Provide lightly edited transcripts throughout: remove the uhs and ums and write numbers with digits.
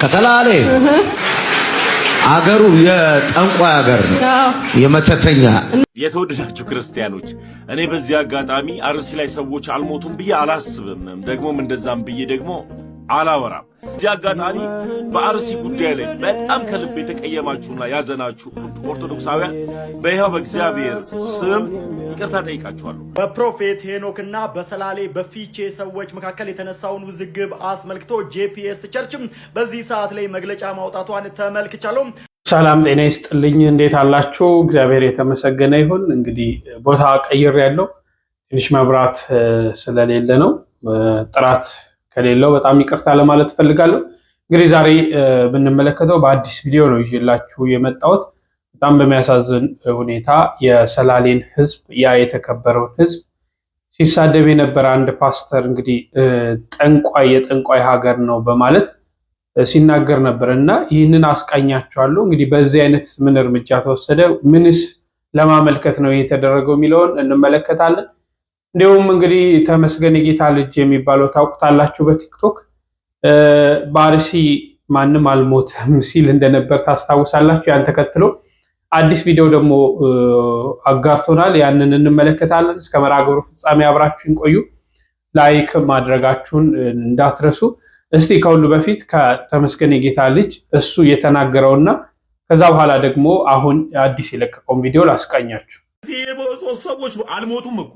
ከሰላሌ አገሩ የጠንቋይ አገር ነው፣ የመተተኛ። የተወደዳችሁ ክርስቲያኖች እኔ በዚህ አጋጣሚ አርሲ ላይ ሰዎች አልሞቱም ብዬ አላስብም፣ ደግሞም እንደዛም ብዬ ደግሞ አላወራም። እዚህ አጋጣሚ በአርሲ ጉዳይ ላይ በጣም ከልብ የተቀየማችሁና ያዘናችሁ ኦርቶዶክሳውያን በይሃው በእግዚአብሔር ስም ይቅርታ ጠይቃችኋለሁ። በፕሮፌት ሄኖክና በሰላሌ በፊቼ ሰዎች መካከል የተነሳውን ውዝግብ አስመልክቶ ጄፒኤስ ቸርችም በዚህ ሰዓት ላይ መግለጫ ማውጣቷን ተመልክቻለሁ። ሰላም ጤና ይስጥልኝ፣ እንዴት አላችሁ? እግዚአብሔር የተመሰገነ ይሁን። እንግዲህ ቦታ ቀይር ያለው ትንሽ መብራት ስለሌለ ነው። ጥራት ከሌለው በጣም ይቅርታ ለማለት ፈልጋለሁ። እንግዲህ ዛሬ ብንመለከተው በአዲስ ቪዲዮ ነው ይዤላችሁ የመጣሁት። በጣም በሚያሳዝን ሁኔታ የሰላሌን ህዝብ፣ ያ የተከበረውን ህዝብ ሲሳደብ የነበረ አንድ ፓስተር እንግዲህ ጠንቋይ የጠንቋይ ሀገር ነው በማለት ሲናገር ነበር እና ይህንን አስቃኛቸዋለሁ። እንግዲህ በዚህ አይነት ምን እርምጃ ተወሰደ፣ ምንስ ለማመልከት ነው የተደረገው የሚለውን እንመለከታለን። እንዲሁም እንግዲህ ተመስገን የጌታ ልጅ የሚባለው ታውቁታላችሁ። በቲክቶክ በአርሲ ማንም አልሞተም ሲል እንደነበር ታስታውሳላችሁ። ያን ተከትሎ አዲስ ቪዲዮ ደግሞ አጋርቶናል። ያንን እንመለከታለን። እስከ መርሃ ግብሩ ፍጻሜ አብራችሁን ቆዩ። ላይክ ማድረጋችሁን እንዳትረሱ። እስቲ ከሁሉ በፊት ከተመስገን የጌታ ልጅ እሱ የተናገረውና ከዛ በኋላ ደግሞ አሁን አዲስ የለቀቀውን ቪዲዮ ላስቃኛችሁ። ሰዎች አልሞቱም እኮ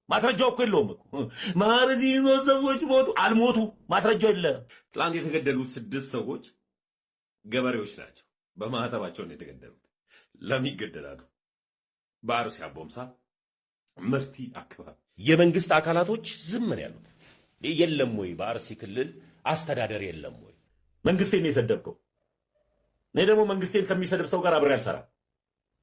ማስረጃው እኮ የለውም እኮ ማርዚ ሰዎች ሞቱ አልሞቱ ማስረጃው የለም። ትላንት የተገደሉት 6 ሰዎች ገበሬዎች ናቸው። በማህተባቸው ነው የተገደሉት። ለምን ይገደላሉ? በአርሲ አቦምሳ ምርቲ አካባቢ የመንግስት አካላቶች ዝም ነው ያሉት። የለም ወይ በአርሲ ክልል አስተዳደር የለም ወይ? መንግስቴን ነው የሰደብከው። እኔ ደግሞ መንግስቴን ከሚሰድብ ሰው ጋር አብሬ አልሰራም።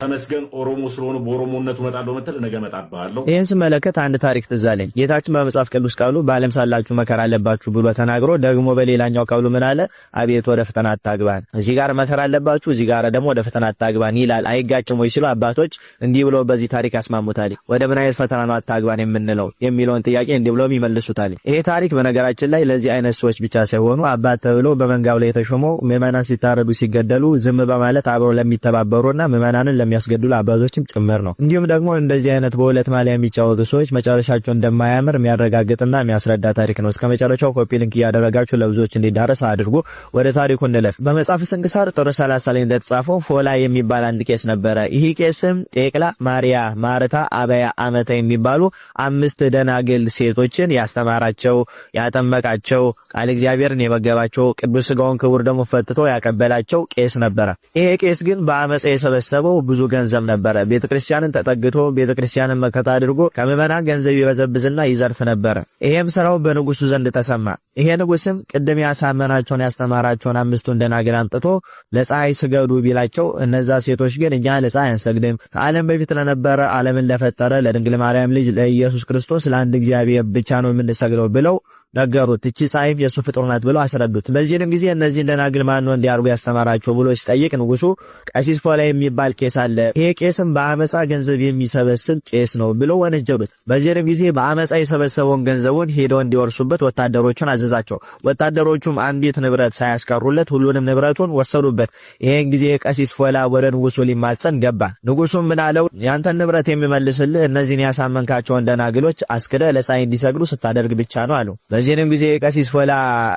ተመስገን ኦሮሞ ስለሆነ በኦሮሞነቱ መጣለው መተል ነገ መጣባለሁ። ይሄን ስመለከት አንድ ታሪክ ትዝ አለኝ። ጌታችን በመጽሐፍ ቅዱስ ቃሉ በዓለም ሳላችሁ መከራ አለባችሁ ብሎ ተናግሮ ደግሞ በሌላኛው ቃሉ ምን አለ? አቤት ወደ ፈተና አታግባን። እዚህ ጋር መከራ አለባችሁ፣ እዚህ ጋር ደግሞ ወደ ፈተና አታግባን ይላል። አይጋጭም ወይ ሲሉ አባቶች እንዲህ ብለው በዚህ ታሪክ ያስማሙታል። ወደ ምን አይነት ፈተና ነው አታግባን የምንለው የሚለውን ጥያቄ እንዲህ ብለው ይመልሱታል። ይሄ ታሪክ በነገራችን ላይ ለዚህ አይነት ሰዎች ብቻ ሳይሆኑ አባት ተብለው በመንጋው ላይ የተሾመው ምዕመናን ሲታረዱ ሲገደሉ ዝም በማለት አብረው ለሚተባበሩና ምዕመናንን የሚያስገድሉ አባቶችም ጭምር ነው። እንዲሁም ደግሞ እንደዚህ አይነት በሁለት ማሊያ የሚጫወቱ ሰዎች መጨረሻቸው እንደማያምር የሚያረጋግጥና የሚያስረዳ ታሪክ ነው። እስከ መጨረሻው ኮፒ ሊንክ እያደረጋችሁ ለብዙዎች እንዲዳረስ አድርጉ። ወደ ታሪኩ እንለፍ። በመጽሐፍ ስንክሳር ጥር 30 ላይ እንደተጻፈው ፎላ የሚባል አንድ ቄስ ነበረ። ይህ ቄስም ጤቅላ፣ ማርያ፣ ማርታ፣ አበያ፣ አመታ የሚባሉ 5 ደናግል ሴቶችን ያስተማራቸው፣ ያጠመቃቸው፣ ቃል እግዚአብሔርን የመገባቸው፣ ቅዱስ ሥጋውን ክቡር ደግሞ ፈትቶ ያቀበላቸው ቄስ ነበረ። ይሄ ቄስ ግን በአመጻ የሰበሰበው ብዙ ገንዘብ ነበረ። ቤተክርስቲያንን ተጠግቶ ቤተክርስቲያንን መከታ አድርጎ ከምዕመናን ገንዘብ ይበዘብዝና ይዘርፍ ነበረ። ይሄም ስራው በንጉሱ ዘንድ ተሰማ። ይሄ ንጉስም ቅድም ያሳመናቸውን ያስተማራቸውን 5ቱን ደናግል አምጥቶ ለፀሐይ ስገዱ ቢላቸው እነዛ ሴቶች ግን እኛ ለፀሐይ አንሰግድም፣ ከዓለም በፊት ለነበረ ዓለምን ለፈጠረ ለድንግል ማርያም ልጅ ለኢየሱስ ክርስቶስ ለአንድ እግዚአብሔር ብቻ ነው የምንሰግደው ብለው ነገሩት። እቺ ፀሐይም የሱ ፍጡር ናት ብለው አስረዱት። በዚህም ጊዜ እነዚህ ደናግል ማን ነው እንዲያርጉ ያስተማራቸው ብሎ ሲጠይቅ ንጉሱ ቀሲስ ፎላ የሚባል ቄስ አለ፣ ይሄ ቄስም በአመጻ ገንዘብ የሚሰበስብ ቄስ ነው ብሎ ወነጀሉት። በዚህም ጊዜ በአመጻ የሰበሰበውን ገንዘቡን ሄደው እንዲወርሱበት ወታደሮቹን አዘዛቸው። ወታደሮቹም አንዲት ንብረት ሳያስቀሩለት ሁሉንም ንብረቱን ወሰዱበት። ይሄን ጊዜ ቀሲስ ፎላ ወደ ንጉሱ ሊማጸን ገባ። ንጉሱም ምን አለው? ያንተን ንብረት የሚመልስልህ እነዚህን ያሳመንካቸውን ደናግሎች አስክደ ለፀሐይ እንዲሰግዱ ስታደርግ ብቻ ነው አለው። በዚህም ጊዜ ቀሲስ ፎላ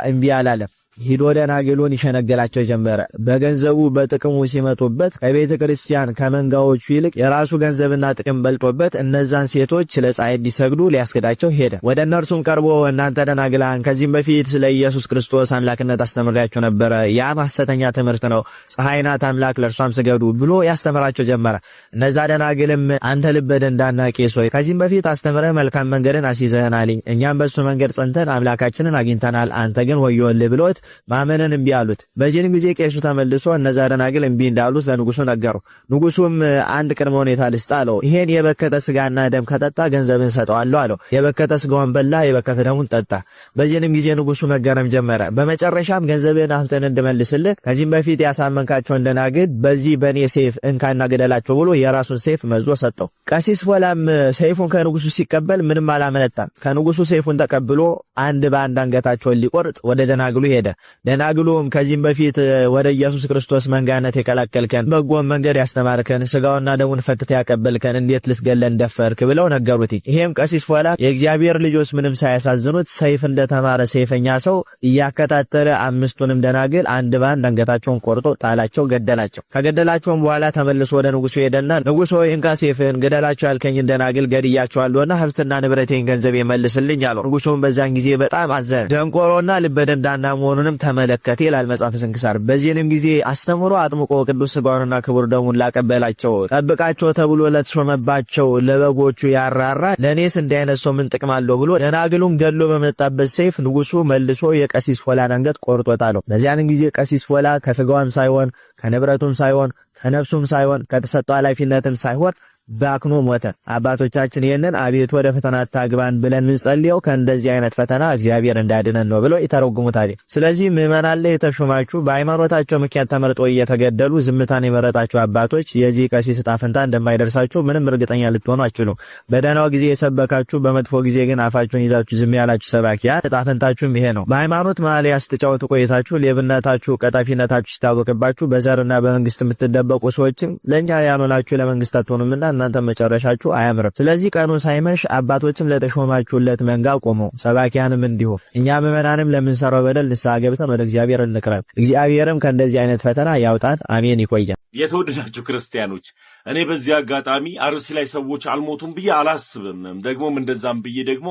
እምቢ አላለም። ሂዶ ደናግሉን ይሸነገላቸው ጀመረ። በገንዘቡ በጥቅሙ ሲመጡበት ከቤተ ክርስቲያን ከመንጋዎቹ ይልቅ የራሱ ገንዘብና ጥቅም በልጦበት እነዛን ሴቶች ለፀሐይ እንዲሰግዱ ሊያስገዳቸው ሄደ። ወደ እነርሱም ቀርቦ እናንተ ደናግላን ከዚህም በፊት ስለ ኢየሱስ ክርስቶስ አምላክነት አስተምሬያችሁ ነበረ። ያ ሐሰተኛ ትምህርት ነው፣ ፀሐይ ናት አምላክ፣ ለእርሷም ስገዱ ብሎ ያስተምራቸው ጀመረ። እነዛ ደናግልም አንተ ልበ ደንዳና ቄስ ሆይ ከዚህም በፊት አስተምረህ መልካም መንገድን አስይዘህናል፣ እኛም በሱ መንገድ ጸንተን አምላካችንን አግኝተናል፣ አንተ ግን ወዮልህ ብሎት ማመንን እምቢ አሉት። በዚህም ጊዜ ቄሱ ተመልሶ እነዛ ደናግል እምቢ እንዳሉት ለንጉሱ ነገሩ። ንጉሱም አንድ ቅድመ ሁኔታ ልስጥ አለው። ይሄን የበከተ ስጋና ደም ከጠጣ ገንዘብን ሰጠዋለሁ አለው። የበከተ ስጋውን በላ፣ የበከተ ደሙን ጠጣ። በዚህም ጊዜ ንጉሱ መገረም ጀመረ። በመጨረሻም ገንዘብን አንተን እንድመልስልህ ከዚህም በፊት ያሳመንካቸውን ደናግል በዚህ በኔ ሰይፍ እንካና ገደላቸው ብሎ የራሱን ሰይፍ መዞ ሰጠው። ቀሲስ ፎላም ሰይፉን ከንጉሱ ሲቀበል ምንም አላመነታም። ከንጉሱ ሰይፉን ተቀብሎ አንድ በአንድ አንገታቸውን ሊቆርጥ ወደ ደናግሉ ሄደ። ደናግሉም ከዚህም በፊት ወደ ኢየሱስ ክርስቶስ መንጋነት የቀላቀልከን በጎን መንገድ ያስተማርከን ስጋውና ደሙን ፈትተ ያቀበልከን እንዴት ልትገለን ደፈርክ ብለው ነገሩት። ይሄም ቀሲስ ፎላ የእግዚአብሔር ልጆች ምንም ሳያሳዝኑት ሰይፍ እንደተማረ ሰይፈኛ ሰው እያከታተለ አምስቱንም ደናግል አንድ ባንድ አንገታቸውን ቆርጦ ጣላቸው፣ ገደላቸው። ከገደላቸውም በኋላ ተመልሶ ወደ ንጉሱ ሄደና ንጉሱ ሆይ እንካ ሰይፍህን፣ ገደላቸው ያልከኝን ደናግል ገድያቸዋለሁና ሀብትና ንብረቴን ገንዘብ ይመልስልኝ አለው። ንጉሱም በዛን ጊዜ በጣም አዘነ። ደንቆሮና ልበ ደንዳና መሆኑንም ተመለከተ ይላል መጽሐፈ ስንክሳር። በዚህንም ጊዜ አስተምሮ አጥምቆ ቅዱስ ሥጋውንና ክቡር ደሙን ላቀበላቸው ጠብቃቸው ተብሎ ለተሾመባቸው ለበጎቹ ያራራ ለኔስ እንዲህ አይነት ሰው ምን ጥቅም አለው ብሎ ደናግሉን ገድሎ በመጣበት ሰይፍ ንጉሱ መልሶ የቀሲስ ፎላን አንገት ቆርጦ ጣለው። በዚያንም ጊዜ ቀሲስ ፎላ ከሥጋውም ሳይሆን ከንብረቱም ሳይሆን ከነፍሱም ሳይሆን ከተሰጠው ኃላፊነትም ሳይሆን ባክኖ ሞተ። አባቶቻችን ይሄንን አቤቱ ወደ ፈተና አታግባን ብለን ምንጸልየው ከእንደዚህ አይነት ፈተና እግዚአብሔር እንዳድነን ነው ብለው ይተረጉሙታል። ስለዚህ ምዕመናን ላይ የተሾማችሁ በሃይማኖታቸው ምክንያት ተመርጠው እየተገደሉ ዝምታን የመረጣችሁ አባቶች የዚህ ቀሲስ ዕጣ ፈንታ እንደማይደርሳችሁ ምንም እርግጠኛ ልትሆኑ አትችሉም። በደህናው ጊዜ የሰበካችሁ በመጥፎ ጊዜ ግን አፋችሁን ይዛችሁ ዝም ያላችሁ ሰባኪያን ዕጣ ፈንታችሁም ይሄ ነው። በሃይማኖት መሀል ስትጫወቱ ቆይታችሁ ሌብነታችሁ፣ ቀጣፊነታችሁ ሲታወቅባችሁ በዘርና በመንግስት የምትደበቁ ሰዎችም ለእኛ ያልሆናችሁ ለመንግስት አትሆኑምና እናንተ መጨረሻችሁ አያምርም። ስለዚህ ቀኑ ሳይመሽ አባቶችም ለተሾማችሁለት መንጋ ቆሙ፣ ሰባኪያንም እንዲሁ። እኛ ምዕመናንም ለምንሰራው በደል ንስሐ ገብተን ወደ እግዚአብሔር እንቅረብ። እግዚአብሔርም ከእንደዚህ አይነት ፈተና ያውጣን። አሜን። ይቆያል። የተወደዳችሁ ክርስቲያኖች፣ እኔ በዚህ አጋጣሚ አርሲ ላይ ሰዎች አልሞቱም ብዬ አላስብም። ደግሞም እንደዛም ብዬ ደግሞ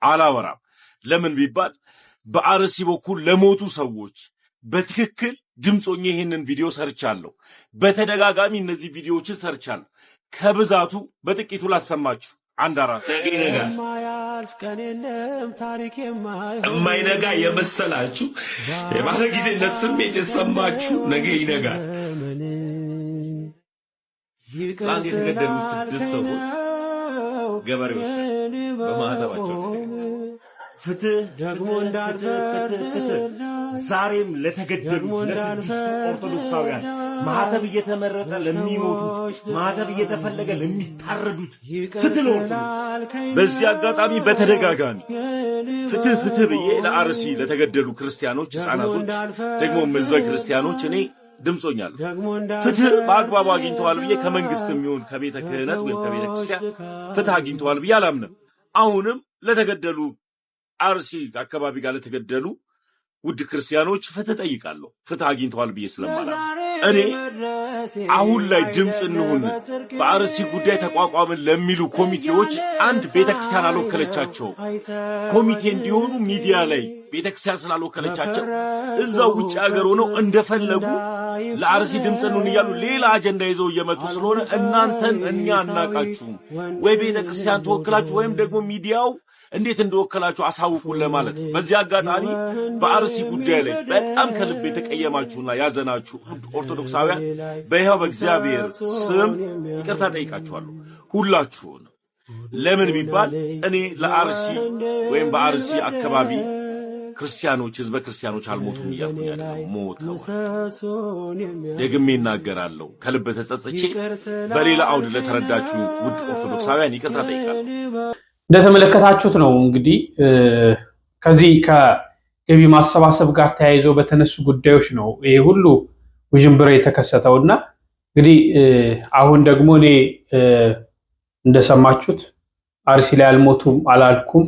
አላወራም። ለምን ቢባል በአርሲ በኩል ለሞቱ ሰዎች በትክክል ድምጾኝ ይሄንን ቪዲዮ ሰርቻለሁ። በተደጋጋሚ እነዚህ ቪዲዮዎችን ሰርቻለሁ። ከብዛቱ በጥቂቱ ላሰማችሁ። አንድ አራት የማይነጋ የመሰላችሁ የባለ ጊዜነት ስሜት የሰማችሁ ነገ ይነጋል። አንድ የተገደሉት 6 ሰዎች ገበሬዎች በማህተባቸው ፍትህ ደግሞ ዛሬም ለተገደሉት ለ6 ኦርቶዶክሳውያን ማህተብ እየተመረጠ ለሚሞቱት ማህተብ እየተፈለገ ለሚታረዱት ፍትህ ለኦርቶዶክስ። በዚህ አጋጣሚ በተደጋጋሚ ፍትህ ብዬ ለአርሲ ለተገደሉ ክርስቲያኖች፣ ሕፃናቶች ደግሞ ህዝበ ክርስቲያኖች እኔ ድምጾኛል። ፍትህ በአግባቡ አግኝተዋል ብዬ ከመንግስትም ይሁን ከቤተ ክህነት ወይም ከቤተ ክርስቲያን ፍትህ አግኝተዋል ብዬ አላምንም። አሁንም ለተገደሉ አርሲ አካባቢ ጋር ለተገደሉ ውድ ክርስቲያኖች ፍትህ ጠይቃለሁ። ፍትህ አግኝተዋል ብዬ ስለማላም እኔ አሁን ላይ ድምጽ እንሁን በአርሲ ጉዳይ ተቋቋምን ለሚሉ ኮሚቴዎች አንድ ቤተክርስቲያን አልወከለቻቸው ኮሚቴ እንዲሆኑ ሚዲያ ላይ ቤተክርስቲያን ስላልወከለቻቸው እዛው ውጭ ሀገር ሆነው እንደፈለጉ ለአርሲ ድምጽ እንሁን እያሉ ሌላ አጀንዳ ይዘው እየመጡ ስለሆነ እናንተን እኛ አናቃችሁም ወይ ቤተክርስቲያን ተወክላችሁ ወይም ደግሞ ሚዲያው እንዴት እንደወከላችሁ አሳውቁን ለማለት ነው። በዚህ አጋጣሚ በአርሲ ጉዳይ ላይ በጣም ከልብ የተቀየማችሁና ያዘናችሁ ኦርቶዶክሳውያን በይሃው በእግዚአብሔር ስም ይቅርታ ጠይቃችኋለሁ ሁላችሁን። ለምን ቢባል እኔ ለአርሲ ወይም በአርሲ አካባቢ ክርስቲያኖች ህዝበ ክርስቲያኖች አልሞቱም እያልኩኝ አይደለም፣ ሞተዋል። ደግሜ እናገራለሁ ከልብ ተጸጽቼ። በሌላ አውድ ለተረዳችሁ ውድ ኦርቶዶክሳውያን ይቅርታ ጠይቃለሁ። እንደተመለከታችሁት ነው እንግዲህ ከዚህ ከገቢ ማሰባሰብ ጋር ተያይዞ በተነሱ ጉዳዮች ነው ይሄ ሁሉ ውዥንብር የተከሰተውና እንግዲህ አሁን ደግሞ እኔ እንደሰማችሁት አርሲ ላይ አልሞቱም አላልኩም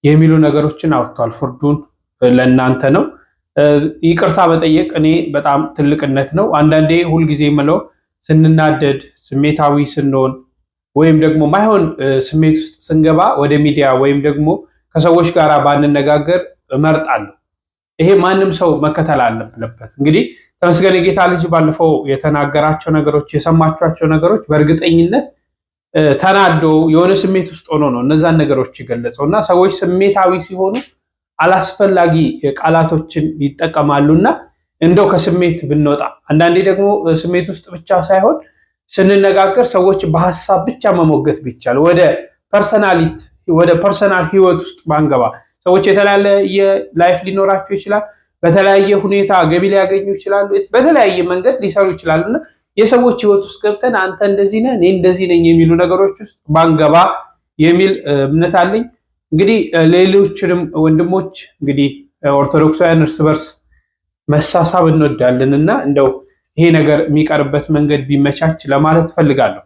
የሚሉ ነገሮችን አውጥቷል። ፍርዱን ለእናንተ ነው። ይቅርታ መጠየቅ እኔ በጣም ትልቅነት ነው። አንዳንዴ ሁልጊዜ የምለው ስንናደድ፣ ስሜታዊ ስንሆን ወይም ደግሞ ማይሆን ስሜት ውስጥ ስንገባ ወደ ሚዲያ ወይም ደግሞ ከሰዎች ጋር ባንነጋገር እመርጣለሁ። ይሄ ማንም ሰው መከተል አለበት። እንግዲህ ተመስገን የጌታ ልጅ ባለፈው የተናገራቸው ነገሮች የሰማችኋቸው ነገሮች በእርግጠኝነት ተናዶ የሆነ ስሜት ውስጥ ሆኖ ነው እነዛን ነገሮች የገለጸውና ሰዎች ስሜታዊ ሲሆኑ አላስፈላጊ ቃላቶችን ይጠቀማሉና እንደው ከስሜት ብንወጣ አንዳንዴ ደግሞ ስሜት ውስጥ ብቻ ሳይሆን ስንነጋገር ሰዎች በሐሳብ ብቻ መሞገት ቢቻል ወደ ፐርሰናል ህይወት ውስጥ ባንገባ። ሰዎች የተለያየ ላይፍ ሊኖራቸው ይችላል። በተለያየ ሁኔታ ገቢ ሊያገኙ ይችላሉ። በተለያየ መንገድ ሊሰሩ ይችላሉና የሰዎች ህይወት ውስጥ ገብተን አንተ እንደዚህ ነህ እኔ እንደዚህ ነኝ የሚሉ ነገሮች ውስጥ ባንገባ የሚል እምነት አለኝ። እንግዲህ ሌሎችንም ወንድሞች እንግዲህ ኦርቶዶክሳውያን እርስ በርስ መሳሳብ እንወዳለንና እንደው ይሄ ነገር የሚቀርበት መንገድ ቢመቻች ለማለት ፈልጋለሁ።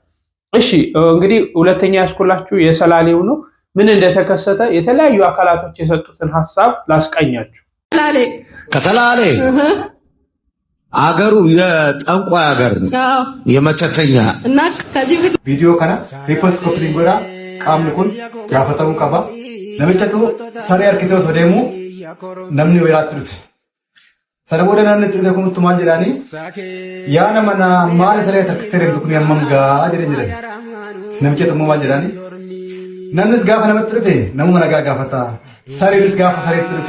እሺ እንግዲህ ሁለተኛ ያስኩላችሁ የሰላሌው ነው። ምን እንደተከሰተ የተለያዩ አካላቶች የሰጡትን ሐሳብ ላስቀኛችሁ። ከሰላሌ አገሩ የጠንቋይ አገር ነው፣ የመተተኛ እና ከዚህ ቪዲዮ ከና ሪፖስት ኮፕሊንግ ጎዳ ቃምኒ ኩን ጋፈተሙ ቀባ ነመጨቱ ሰሪ አርኪሶስ ወደሙ ነምኒ ወይራት ድርፍ ሰረቦደ ናን ድርገ ኩምቱ ማንጀላኒ ያነ መና ማለ ሰሪ ተክስተረም ትኩን ያመምጋ አጀረኝ ጀለ ነመጨቱ ማንጀላኒ ነንስ ጋፈ ነመጥርፌ ነሙ መነጋ ጋፈታ ሰሪልስ ጋፈ ሰሪ ጥርፌ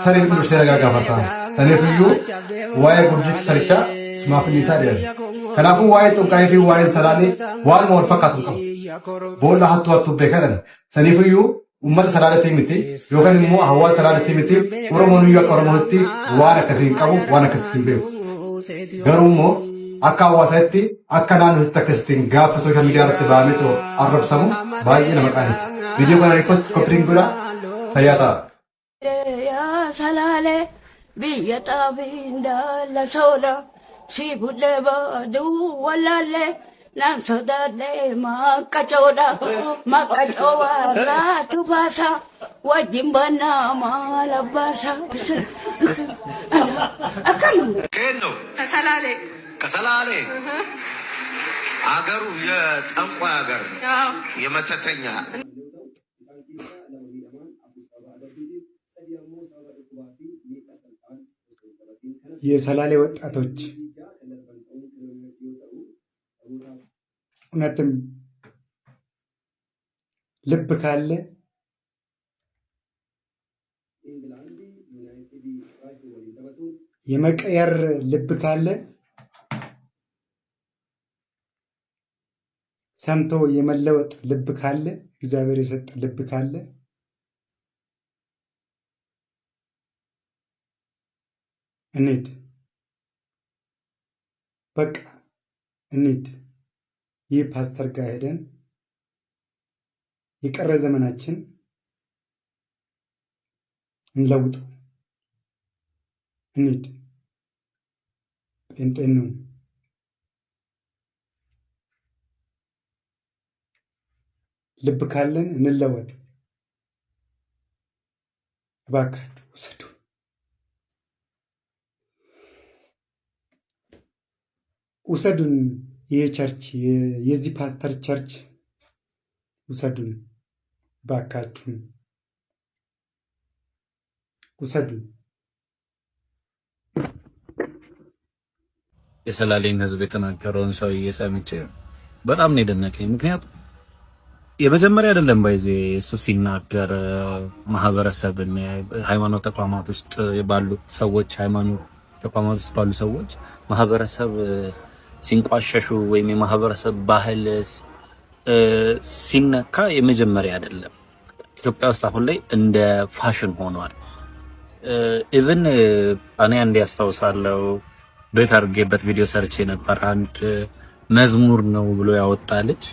ሰሪል ኩሉ ሰረጋ ጋፈታ ሰኔፍዩ ዋይ ጉድጅ ሰርቻ ስማፍኒ ሳደር ከናፉ ዋይ ጡንቃይፊ ዋይ ሰላሌ ዋል ሞር ፈካቱ ቀው ቦላ ሀቱ ሀቱ በከረን ሰኔፍዩ ኡመት ሰላለቲ ምቲ ዮከን ሞ ሐዋ ሰላለቲ ምቲ ኦሮሞኑ ያቆረሞቲ ዋና ከሲን ቀቡ ዋና ከሲን ቤ ገሩሞ አካዋሰቲ አካናኑ ተከስቲን ጋፍ ሶሻል ሚዲያ ረት ባሜቶ አረብሰሙ ባይ ለመቃንስ ቪዲዮ ጋር ሪፖስት ኮፕሪንግ ጉራ ፈያታ ያ ሰላሌ ቢየጣቢንዳ ለሶላ ሲቡለባ ዱወላሌ ናንሶዳሌ ማቀጮዳ ማቀጮዋ ራቱባሳ ወጅምበና ማለባሳ አከም ከኖ ከሰላሌ አገሩ የጠንቋይ አገር ነው፣ የመተተኛ የሰላሌ ወጣቶች እውነትም ልብ ካለ የመቀየር ልብ ካለ ሰምቶ የመለወጥ ልብ ካለ እግዚአብሔር የሰጠ ልብ ካለ እንሂድ፣ በቃ እንሂድ። ይህ ፓስተር ጋር ሄደን የቀረ ዘመናችን እንለውጠው። እንሂድ፣ ጴንጤኑ ልብ ካለን እንለወጥ። እባካችሁ ውሰዱ። ውሰዱን። ይህ ቸርች የዚህ ፓስተር ቸርች ውሰዱን፣ ባካችሁን ውሰዱን። የሰላሌን ሕዝብ የተናገረውን ሰውዬ ሰምቼ በጣም ነው የደነቀኝ። ምክንያቱም የመጀመሪያ አይደለም ባይዜ እሱ ሲናገር ማህበረሰብን ሃይማኖት ተቋማት ውስጥ ባሉ ሰዎች ሃይማኖት ተቋማት ውስጥ ባሉ ሰዎች ማህበረሰብ ሲንቋሸሹ ወይም የማህበረሰብ ባህል ሲነካ የመጀመሪያ አይደለም። ኢትዮጵያ ውስጥ አሁን ላይ እንደ ፋሽን ሆኗል። ኢቭን እኔ አንድ ያስታውሳለሁ ቤት አድርጌበት ቪዲዮ ሰርቼ ነበር። አንድ መዝሙር ነው ብሎ ያወጣ ልጅ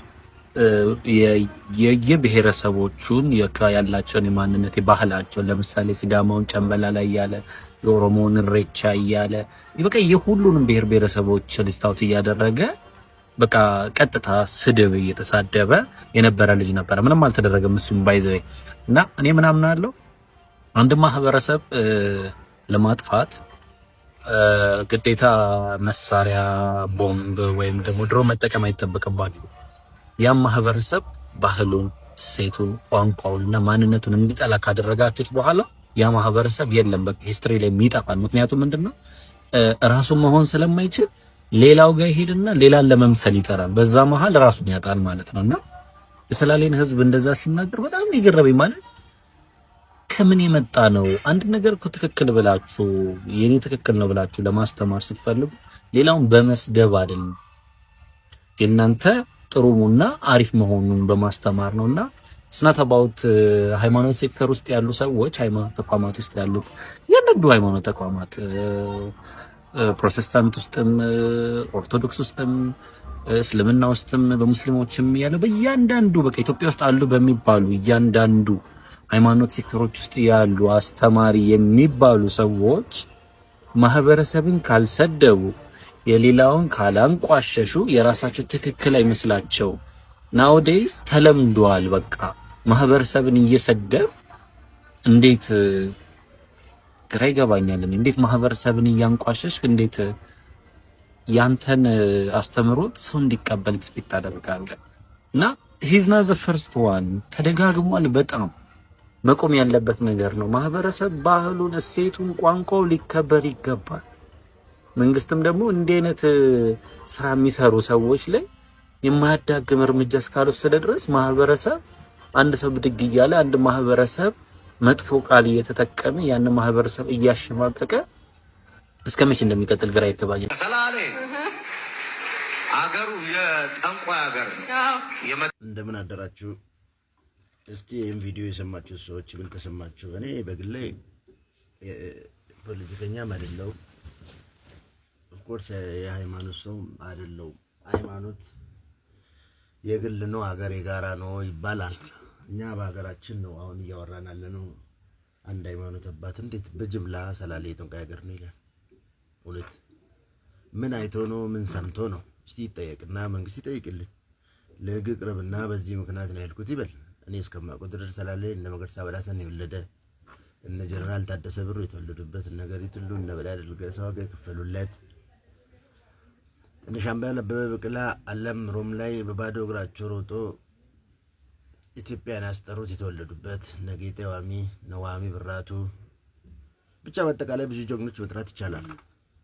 የብሔረሰቦቹን ያላቸውን የማንነት ባህላቸውን ለምሳሌ ሲዳማውን ጨምበላላ እያለ የኦሮሞውን ኢሬቻ እያለ በቃ የሁሉንም ብሔር ብሔረሰቦች ሊስታውት እያደረገ በቃ ቀጥታ ስድብ እየተሳደበ የነበረ ልጅ ነበረ። ምንም አልተደረገም እሱም ባይዘይ እና እኔ ምናምን አለው አንድ ማህበረሰብ ለማጥፋት ግዴታ መሳሪያ ቦምብ ወይም ደግሞ ድሮ መጠቀም አይጠበቅባችሁ። ያም ማህበረሰብ ባህሉን፣ እሴቱን፣ ቋንቋውን እና ማንነቱን እንዲጠላ ካደረጋችሁት በኋላ ያ ማህበረሰብ የለም በቃ ሂስትሪ ላይ የሚጠፋል። ምክንያቱም ምንድነው ራሱን መሆን ስለማይችል ሌላው ጋር ይሄድና ሌላን ለመምሰል ይጠራል። በዛ መሃል ራሱን ያጣል ማለት ነውና የሰላሌን ህዝብ እንደዛ ሲናገር በጣም ይገረመኝ። ማለት ከምን የመጣ ነው? አንድ ነገር እኮ ትክክል ብላችሁ የኔ ትክክል ነው ብላችሁ ለማስተማር ስትፈልጉ ሌላውን በመስደብ አይደለም፣ የእናንተ ጥሩሙና አሪፍ መሆኑን በማስተማር ነውና ስናት አባውት ሃይማኖት ሴክተር ውስጥ ያሉ ሰዎች ሃይማኖት ተቋማት ውስጥ ያሉት የነዱ ሃይማኖት ተቋማት ፕሮቴስታንት ውስጥም ኦርቶዶክስ ውስጥም እስልምና ውስጥም በሙስሊሞችም ያለ በእያንዳንዱ በቃ ኢትዮጵያ ውስጥ አሉ በሚባሉ እያንዳንዱ ሃይማኖት ሴክተሮች ውስጥ ያሉ አስተማሪ የሚባሉ ሰዎች ማህበረሰብን ካልሰደቡ የሌላውን ካላንቋሸሹ የራሳቸው ትክክል አይመስላቸው። ናውዴይስ ተለምዷል። በቃ ማህበረሰብን እየሰደብ እንዴት ግራ ይገባኛል። እንዴት ማህበረሰብን እያንቋሸሽ እንዴት ያንተን አስተምሮት ሰው እንዲቀበል ኤክስፔክት አደርጋለሁ። እና ሂዝ ናት ዘ ፈርስት ዋን ተደጋግሟል። በጣም መቆም ያለበት ነገር ነው። ማህበረሰብ ባህሉን፣ እሴቱን፣ ቋንቋው ሊከበር ይገባል። መንግስትም ደግሞ እንዲህ አይነት ስራ የሚሰሩ ሰዎች ላይ የማያዳግም እርምጃ እስካልወሰደ ድረስ ማህበረሰብ አንድ ሰው ብድግ እያለ አንድ ማህበረሰብ መጥፎ ቃል እየተጠቀመ ያን ማህበረሰብ እያሸማቀቀ እስከ መቼ እንደሚቀጥል ግራ ይገባኛል። ሰላሌ አገሩ የጠንቋይ አገር ነው። እንደምን አደራችሁ? እስቲ ይህን ቪዲዮ የሰማችሁ ሰዎች ምን ተሰማችሁ? እኔ በግሌ ፖለቲከኛም አይደለሁም፣ ኦፍኮርስ የሃይማኖት ሰው አይደለሁም። ሃይማኖት የግል ነው፣ ሀገር የጋራ ነው ይባላል። እኛ በሀገራችን ነው አሁን እያወራን ያለነው። አንድ ሃይማኖት አባት እንዴት በጅምላ ሰላሌ የጠንቋይ ሀገር ነው ይላል? እውነት ምን አይቶ ነው? ምን ሰምቶ ነው? እስቲ ይጠየቅና መንግስት ይጠይቅልን። ለህግ ቅርብና በዚህ ምክንያት ነው ያልኩት ይበል። እኔ እስከማውቀው ድረስ ሰላሌ እነ መገርሳ በዳሳን የወለደ እነ ጀነራል ታደሰ ብሩ የተወለዱበት፣ እነ ገሪት ሁሉ እነ በላይ አድርገው ሰው የከፈሉለት፣ እነ ሻምበል አበበ ቢቂላ አለም ሮም ላይ በባዶ እግራቸው ሮጦ ኢትዮጵያን ያስጠሩት የተወለዱበት፣ እነ ጌጤ ዋሚ፣ ነዋሚ ብራቱ፣ ብቻ በአጠቃላይ ብዙ ጀግኖች መጥራት ይቻላል።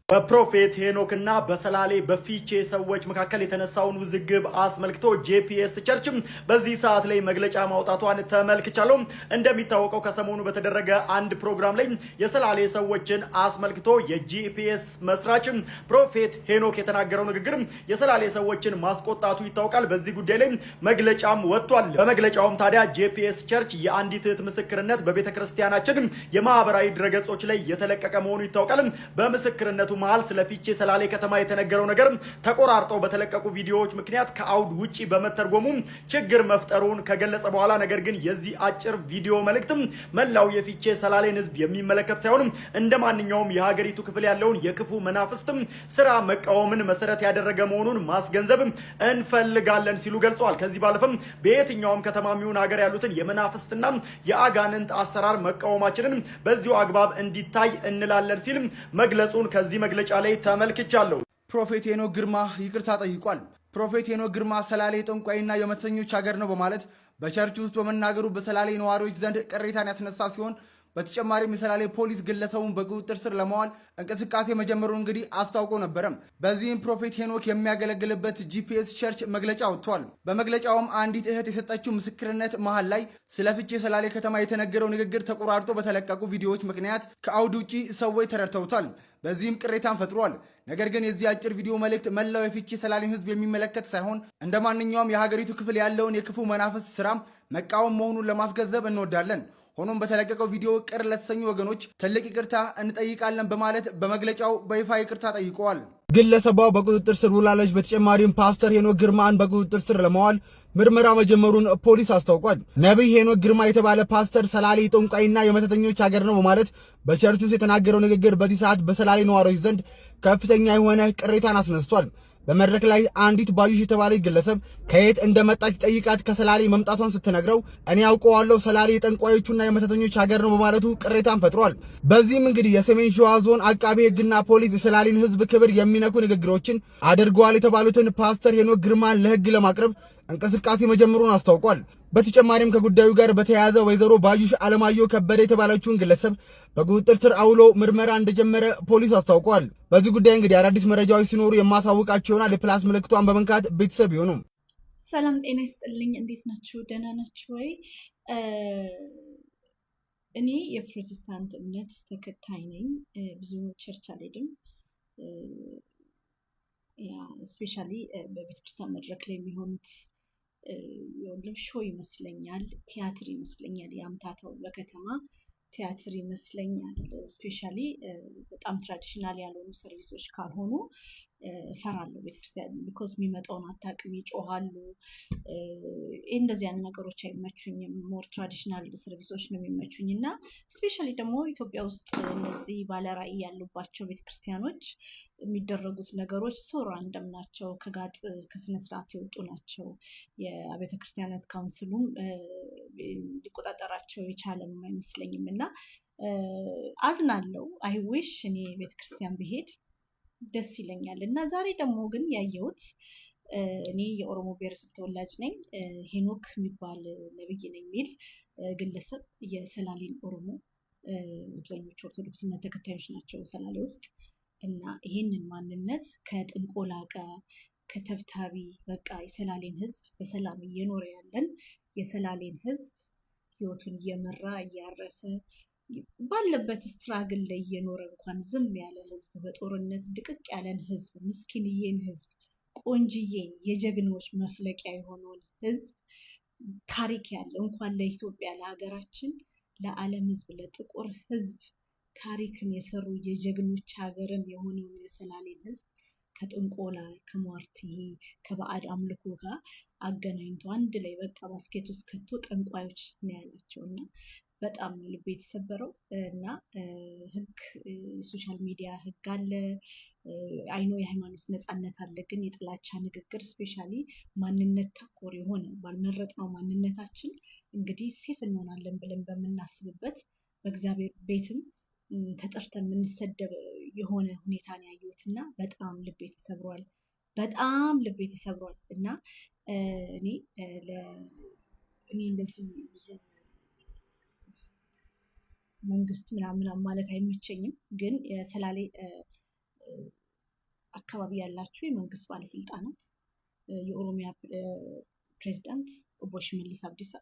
በፕሮፌት ሄኖክና በሰላሌ በፊቼ ሰዎች መካከል የተነሳውን ውዝግብ አስመልክቶ ጄፒኤስ ቸርችም በዚህ ሰዓት ላይ መግለጫ ማውጣቷን ተመልክቻለሁ። እንደሚታወቀው ከሰሞኑ በተደረገ አንድ ፕሮግራም ላይ የሰላሌ ሰዎችን አስመልክቶ የጂፒኤስ መስራች ፕሮፌት ሄኖክ የተናገረው ንግግር የሰላሌ ሰዎችን ማስቆጣቱ ይታወቃል። በዚህ ጉዳይ ላይ መግለጫም ወጥቷል። በመግለጫውም ታዲያ ጄፒኤስ ቸርች የአንዲት እህት ምስክርነት በቤተክርስቲያናችን የማህበራዊ ድረገጾች ላይ የተለቀቀ መሆኑ ይታወቃል። በምስክርነቱ መሃል ስለ ፊቼ ሰላሌ ከተማ የተነገረው ነገር ተቆራርጠው በተለቀቁ ቪዲዮዎች ምክንያት ከአውድ ውጪ በመተርጎሙ ችግር መፍጠሩን ከገለጸ በኋላ ነገር ግን የዚህ አጭር ቪዲዮ መልእክት መላው የፊቼ ሰላሌን ህዝብ የሚመለከት ሳይሆን እንደ ማንኛውም የሀገሪቱ ክፍል ያለውን የክፉ መናፍስት ስራ መቃወምን መሰረት ያደረገ መሆኑን ማስገንዘብ እንፈልጋለን ሲሉ ገልጸዋል። ከዚህ ባለፈም በየትኛውም ከተማ የሚሆን ሀገር ያሉትን የመናፍስትና የአጋንንት አሰራር መቃወማችንን በዚሁ አግባብ እንዲታይ እንላለን ሲል መግለጹን ከዚህ መግለጫ ላይ ተመልክቻለሁ። ፕሮፌት ሄኖክ ግርማ ይቅርታ ጠይቋል። ፕሮፌት ሄኖክ ግርማ ሰላሌ ጠንቋይና የመተኞች ሀገር ነው በማለት በቸርች ውስጥ በመናገሩ በሰላሌ ነዋሪዎች ዘንድ ቅሬታን ያስነሳ ሲሆን በተጨማሪም የሰላሌ ፖሊስ ግለሰቡን በቁጥጥር ስር ለማዋል እንቅስቃሴ መጀመሩን እንግዲህ አስታውቆ ነበረም። በዚህም ፕሮፌት ሄኖክ የሚያገለግልበት ጂፒኤስ ቸርች መግለጫ ወጥቷል። በመግለጫውም አንዲት እህት የሰጠችው ምስክርነት መሃል ላይ ስለ ፊቼ ሰላሌ ከተማ የተነገረው ንግግር ተቆራርጦ በተለቀቁ ቪዲዮዎች ምክንያት ከአውድ ውጪ ሰዎች ተረድተውታል። በዚህም ቅሬታን ፈጥሯል። ነገር ግን የዚህ አጭር ቪዲዮ መልእክት መላው የፊቼ ሰላሌን ህዝብ የሚመለከት ሳይሆን እንደ ማንኛውም የሀገሪቱ ክፍል ያለውን የክፉ መናፍስት ስራም መቃወም መሆኑን ለማስገንዘብ እንወዳለን። ሆኖም በተለቀቀው ቪዲዮ ቅር ለተሰኙ ወገኖች ትልቅ ይቅርታ እንጠይቃለን በማለት በመግለጫው በይፋ ይቅርታ ጠይቀዋል። ግለሰቧ በቁጥጥር ስር ውላለች። በተጨማሪም ፓስተር ሄኖክ ግርማን በቁጥጥር ስር ለማዋል ምርመራ መጀመሩን ፖሊስ አስታውቋል። ነቢይ ሄኖክ ግርማ የተባለ ፓስተር ሰላሌ ጠንቋይና የመተተኞች ሀገር ነው በማለት በቸርች ውስጥ የተናገረው ንግግር በዚህ ሰዓት በሰላሌ ነዋሪዎች ዘንድ ከፍተኛ የሆነ ቅሬታን አስነስቷል። በመድረክ ላይ አንዲት ባዩሽ የተባለች ግለሰብ ከየት እንደመጣች ጠይቃት ከሰላሌ መምጣቷን ስትነግረው እኔ ያውቀዋለሁ ሰላሌ የጠንቋዮቹና የመተተኞች ሀገር ነው በማለቱ ቅሬታን ፈጥሯል። በዚህም እንግዲህ የሰሜን ሸዋ ዞን አቃቤ ሕግና ፖሊስ የሰላሌን ህዝብ ክብር የሚነኩ ንግግሮችን አድርገዋል የተባሉትን ፓስተር ሄኖክ ግርማን ለህግ ለማቅረብ እንቅስቃሴ መጀመሩን አስታውቋል። በተጨማሪም ከጉዳዩ ጋር በተያያዘ ወይዘሮ ባዩሽ አለማየሁ ከበደ የተባለችውን ግለሰብ በቁጥጥር ስር አውሎ ምርመራ እንደጀመረ ፖሊስ አስታውቋል። በዚህ ጉዳይ እንግዲህ አዳዲስ መረጃዎች ሲኖሩ የማሳውቃችሁ ይሆናል። የፕላስ ምልክቷን በመንካት ቤተሰብ ይሁኑ። ሰላም ጤና ይስጥልኝ። እንዴት ናችሁ? ደህና ናችሁ ወይ? እኔ የፕሮቴስታንት እምነት ተከታይ ነኝ። ብዙ ቸርች አልሄድም። ስፔሻሊ በቤተክርስቲያን መድረክ ላይ የሚሆኑት የወንድም ሾው ይመስለኛል፣ ቲያትር ይመስለኛል። የአምታታው በከተማ ቲያትር ይመስለኛል። ስፔሻሊ በጣም ትራዲሽናል ያልሆኑ ሰርቪሶች ካልሆኑ እፈራለሁ ቤተክርስቲያን። ቢኮዝ የሚመጣውን አታውቅም፣ ይጮሃሉ። እንደዚህ አይነት ነገሮች አይመቹኝም። ሞር ትራዲሽናል ሰርቪሶች ነው የሚመቹኝ እና ስፔሻሊ ደግሞ ኢትዮጵያ ውስጥ እነዚህ ባለራዕይ ያሉባቸው ቤተክርስቲያኖች የሚደረጉት ነገሮች ሶ ራንደም ናቸው፣ ከስነስርዓት የወጡ ናቸው። የቤተ ክርስቲያናት ካውንስሉም ሊቆጣጠራቸው የቻለም አይመስለኝም እና አዝናለው። አይ ዊሽ እኔ ቤተክርስቲያን ብሄድ ደስ ይለኛል። እና ዛሬ ደግሞ ግን ያየሁት እኔ የኦሮሞ ብሔረሰብ ተወላጅ ነኝ፣ ሄኖክ የሚባል ነብይ ነኝ የሚል ግለሰብ የሰላሌን ኦሮሞ አብዛኞቹ ኦርቶዶክስ እምነት ተከታዮች ናቸው ሰላሌ ውስጥ እና ይህንን ማንነት ከጥንቆላ ጋር ከተብታቢ በቃ የሰላሌን ህዝብ በሰላም እየኖረ ያለን የሰላሌን ህዝብ ህይወቱን እየመራ እያረሰ ባለበት ስትራግል ላይ እየኖረ እንኳን ዝም ያለ ህዝብ፣ በጦርነት ድቅቅ ያለን ህዝብ፣ ምስኪንዬን ህዝብ፣ ቆንጅዬን የጀግኖች መፍለቂያ የሆነውን ህዝብ ታሪክ ያለው እንኳን ለኢትዮጵያ ለሀገራችን ለዓለም ህዝብ ለጥቁር ህዝብ ታሪክን የሰሩ የጀግኖች ሀገርን የሆነውን የሰላሌን ህዝብ ከጥንቆላ ከሟርት ከባዕድ አምልኮ ጋር አገናኝቶ አንድ ላይ በቃ ባስኬት ውስጥ ከቶ ጠንቋዮች ነው ያላቸው እና በጣም ልቤ የተሰበረው እና ህግ የሶሻል ሚዲያ ህግ አለ፣ አይኖ የሃይማኖት ነፃነት አለ። ግን የጥላቻ ንግግር ስፔሻሊ ማንነት ተኮር የሆነ ባልመረጥነው ማንነታችን እንግዲህ ሴፍ እንሆናለን ብለን በምናስብበት በእግዚአብሔር ቤትም ተጠርተን የምንሰደብ የሆነ ሁኔታ ነው ያየሁት እና በጣም ልቤ ተሰብሯል። በጣም ልቤ ተሰብሯል እና እኔ እንደዚህ ብዙ መንግስት ምናምን ማለት አይመቸኝም። ግን የሰላሌ አካባቢ ያላችሁ የመንግስት ባለስልጣናት፣ የኦሮሚያ ፕሬዚዳንት ኦቦ ሽመልስ አብዲሳ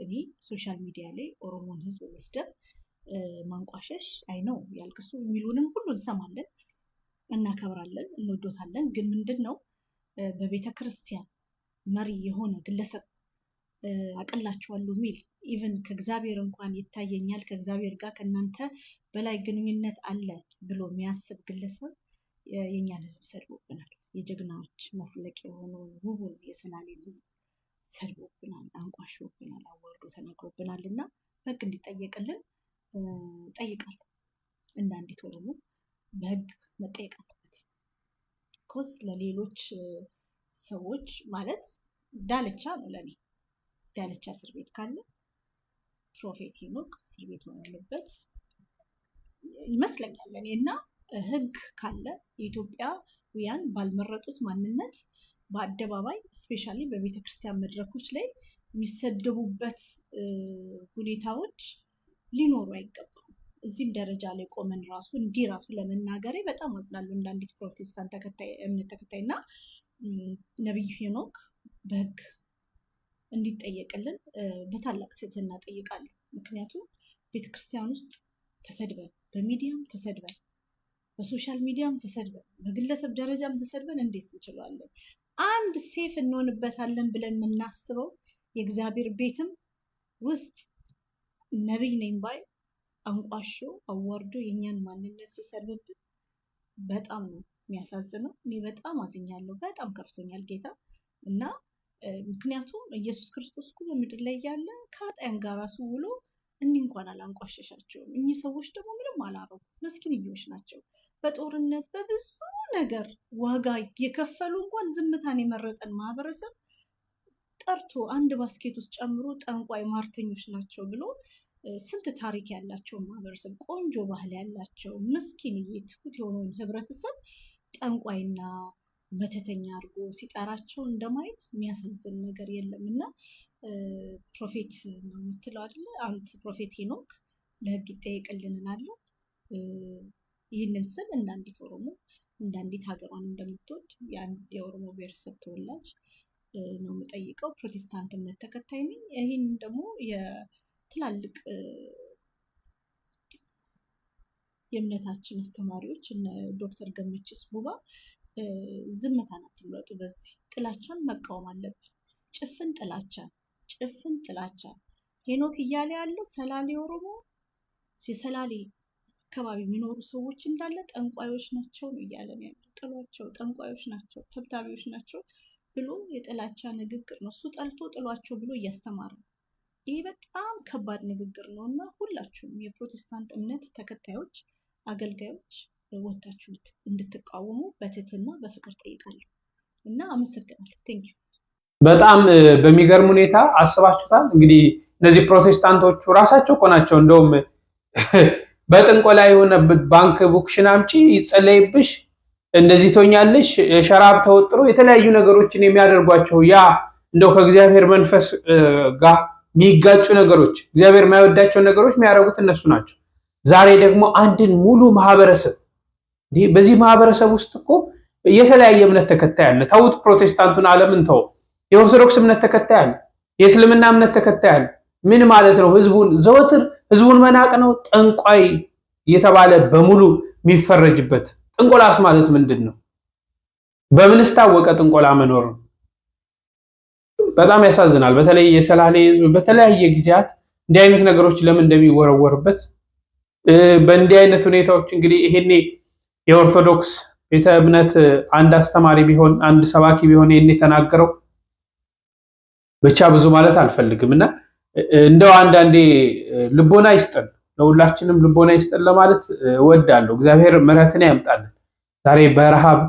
እኔ ሶሻል ሚዲያ ላይ ኦሮሞን ህዝብ መስደብ ማንቋሸሽ አይ ነው ያልቅሱ የሚሉንም ሁሉ እንሰማለን፣ እናከብራለን፣ እንወዶታለን። ግን ምንድን ነው በቤተ ክርስቲያን መሪ የሆነ ግለሰብ አቀላችኋለሁ የሚል ኢቨን ከእግዚአብሔር እንኳን ይታየኛል ከእግዚአብሔር ጋር ከእናንተ በላይ ግንኙነት አለ ብሎ የሚያስብ ግለሰብ የእኛን ህዝብ ሰድቦብናል። የጀግናዎች መፍለቂያ የሆነውን ውቡን የሰላሌን ህዝብ ሰድቦብናል፣ አንቋሾብናል፣ አዋርዶ ተናግሮብናል እና በህግ እንዲጠየቅልን ጠይቃለሁ። እንደ አንዲት ኦሮሞ በህግ መጠየቅ አለበት። ኮስ ለሌሎች ሰዎች ማለት ዳልቻ ነው ለኔ። ዳልቻ እስር ቤት ካለ ፕሮፌት ሄኖክ እስር ቤት ነው ያለበት ይመስለኛል እኔ እና ህግ ካለ የኢትዮጵያውያን ባልመረጡት ማንነት በአደባባይ ስፔሻሊ በቤተክርስቲያን መድረኮች ላይ የሚሰደቡበት ሁኔታዎች ሊኖሩ አይገባም። እዚህም ደረጃ ላይ ቆመን ራሱ እንዲህ ራሱ ለመናገሬ በጣም አዝናለሁ እንደ አንዲት ፕሮቴስታንት እምነት ተከታይ እና ነብዩ ሄኖክ በህግ እንዲጠየቅልን በታላቅ ትህትና ጠይቃለሁ። ምክንያቱም ቤተክርስቲያን ውስጥ ተሰድበን፣ በሚዲያም ተሰድበን፣ በሶሻል ሚዲያም ተሰድበን፣ በግለሰብ ደረጃም ተሰድበን እንዴት እንችላለን? አንድ ሴፍ እንሆንበታለን ብለን የምናስበው የእግዚአብሔር ቤትም ውስጥ ነቢይ ነኝ ባይ አንቋሾ አዋርዶ የኛን ማንነት ሲሰድብብን በጣም ነው የሚያሳዝነው። እኔ በጣም አዝኛለሁ፣ በጣም ከፍቶኛል ጌታ እና ምክንያቱም ኢየሱስ ክርስቶስ እኮ በምድር ላይ ያለ ከኃጥአን ጋር ራሱ ውሎ እንዲህ እንኳን አላንቋሸሻቸውም። እኚህ ሰዎች ደግሞ ምንም አላረጉ፣ ምስኪንዮች ናቸው። በጦርነት በብዙ ነገር ዋጋ የከፈሉ እንኳን ዝምታን የመረጠን ማህበረሰብ ጠርቶ አንድ ባስኬት ውስጥ ጨምሮ ጠንቋይ ማርተኞች ናቸው ብሎ ስንት ታሪክ ያላቸው ማህበረሰብ፣ ቆንጆ ባህል ያላቸው ምስኪንዬ ትሁት የሆነውን ህብረተሰብ ጠንቋይና መተተኛ አድርጎ ሲጠራቸው እንደማየት የሚያሳዝን ነገር የለም እና ፕሮፌት ነው የምትለው አይደለ? አንተ ፕሮፌት ሄኖክ ለህግ ይጠየቅልን እላለሁ። ይህንን ስል እንደ አንዲት ኦሮሞ እንደ አንዲት ሀገሯን እንደምትወድ የኦሮሞ ብሔረሰብ ተወላጅ ነው የምጠይቀው። ፕሮቴስታንት እምነት ተከታይ ነኝ። ይህን ደግሞ የትላልቅ የእምነታችን አስተማሪዎች እነ ዶክተር ገመችስ ቡባ ዝምታን አትምረጡ፣ በዚህ ጥላቻን መቃወም አለብን። ጭፍን ጥላቻ ሄኖክ እያለ ያለው ሰላሌ ኦሮሞ የሰላሌ አካባቢ የሚኖሩ ሰዎች እንዳለ ጠንቋዮች ናቸው ነው እያለ ነው ያለው። ጥሏቸው ጠንቋዮች ናቸው፣ ተብታቢዎች ናቸው ብሎ የጥላቻ ንግግር ነው። እሱ ጠልቶ ጥሏቸው ብሎ እያስተማረ ነው። ይሄ በጣም ከባድ ንግግር ነው እና ሁላችሁም የፕሮቴስታንት እምነት ተከታዮች፣ አገልጋዮች ወታችሁ እንድትቃወሙ በትህትና በፍቅር ጠይቃለሁ እና አመሰግናለሁ። ቴንክ ዩ። በጣም በሚገርም ሁኔታ አስባችሁታል። እንግዲህ እነዚህ ፕሮቴስታንቶቹ ራሳቸው እኮ ናቸው እንደውም በጥንቆላ የሆነ ባንክ ቡክሽን አምጪ ይጸለይብሽ እንደዚህ ትሆኛለሽ ሸራብ ተወጥሮ የተለያዩ ነገሮችን የሚያደርጓቸው ያ እንደው ከእግዚአብሔር መንፈስ ጋር የሚጋጩ ነገሮች እግዚአብሔር የማይወዳቸው ነገሮች የሚያደርጉት እነሱ ናቸው። ዛሬ ደግሞ አንድን ሙሉ ማህበረሰብ በዚህ ማህበረሰብ ውስጥ እኮ የተለያየ እምነት ተከታይ አለ። ተውት ፕሮቴስታንቱን ዓለምን ተው፣ የኦርቶዶክስ እምነት ተከታይ አለ፣ የእስልምና እምነት ተከታይ አለ። ምን ማለት ነው? ዘወትር ህዝቡን መናቅ ነው። ጠንቋይ እየተባለ በሙሉ የሚፈረጅበት ጥንቆላስ ማለት ምንድን ነው? በምንስ ታወቀ ጥንቆላ መኖር? በጣም ያሳዝናል። በተለይ የሰላሌ ህዝብ በተለያየ ጊዜያት እንዲህ አይነት ነገሮች ለምን እንደሚወረወርበት በእንዲህ አይነት ሁኔታዎች እንግዲህ ይሄኔ የኦርቶዶክስ ቤተ እምነት አንድ አስተማሪ ቢሆን አንድ ሰባኪ ቢሆን ይሄኔ ተናገረው ብቻ ብዙ ማለት አልፈልግም እና እንደው አንዳንዴ ልቦና ይስጠን፣ ለሁላችንም ልቦና ይስጠን ለማለት እወዳለሁ። እግዚአብሔር ምሕረትን ያምጣልን። ዛሬ በረሃብ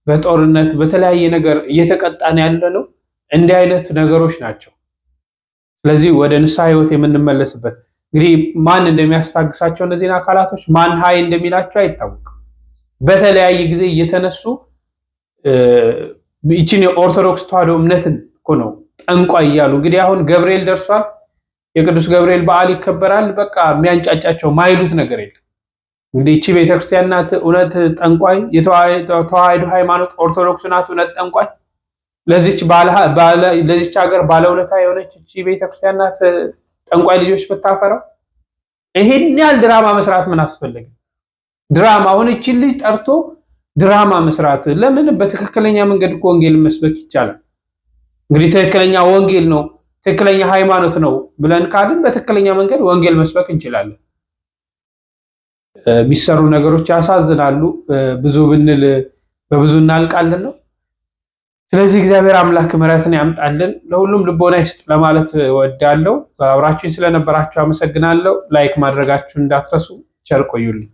በጦርነት በተለያየ ነገር እየተቀጣን ያለነው እንዲህ አይነት ነገሮች ናቸው። ስለዚህ ወደ ንስሐ ህይወት የምንመለስበት እንግዲህ ማን እንደሚያስታግሳቸው እነዚህን አካላቶች ማን ሀይ እንደሚላቸው አይታወቅም። በተለያየ ጊዜ እየተነሱ ይችን የኦርቶዶክስ ተዋሕዶ እምነትን እኮ ነው ጠንቋይ እያሉ እንግዲህ አሁን ገብርኤል ደርሷል። የቅዱስ ገብርኤል በዓል ይከበራል። በቃ የሚያንጫጫቸው ማይሉት ነገር የለም። እንግዲህ እቺ ቤተክርስቲያን ናት እውነት ጠንቋይ፣ የተዋሕዶ ሃይማኖት ኦርቶዶክስ ናት እውነት ጠንቋይ፣ ለዚች ሀገር ባለውለታ የሆነች እቺ ቤተክርስቲያን ናት ጠንቋይ ልጆች ብታፈራው። ይሄን ያህል ድራማ መስራት ምን አስፈለገ? ድራማ አሁን እቺን ልጅ ጠርቶ ድራማ መስራት ለምን? በትክክለኛ መንገድ እኮ ወንጌልን መስበክ ይቻላል። እንግዲህ ትክክለኛ ወንጌል ነው ትክክለኛ ሃይማኖት ነው ብለን ካልን በትክክለኛ መንገድ ወንጌል መስበክ እንችላለን። የሚሰሩ ነገሮች ያሳዝናሉ። ብዙ ብንል በብዙ እናልቃለን ነው። ስለዚህ እግዚአብሔር አምላክ ምሕረትን ያምጣልን፣ ለሁሉም ልቦና ይስጥ ለማለት እወዳለሁ። አብራችሁኝ ስለነበራችሁ አመሰግናለሁ። ላይክ ማድረጋችሁን እንዳትረሱ። ቸር ቆዩልኝ።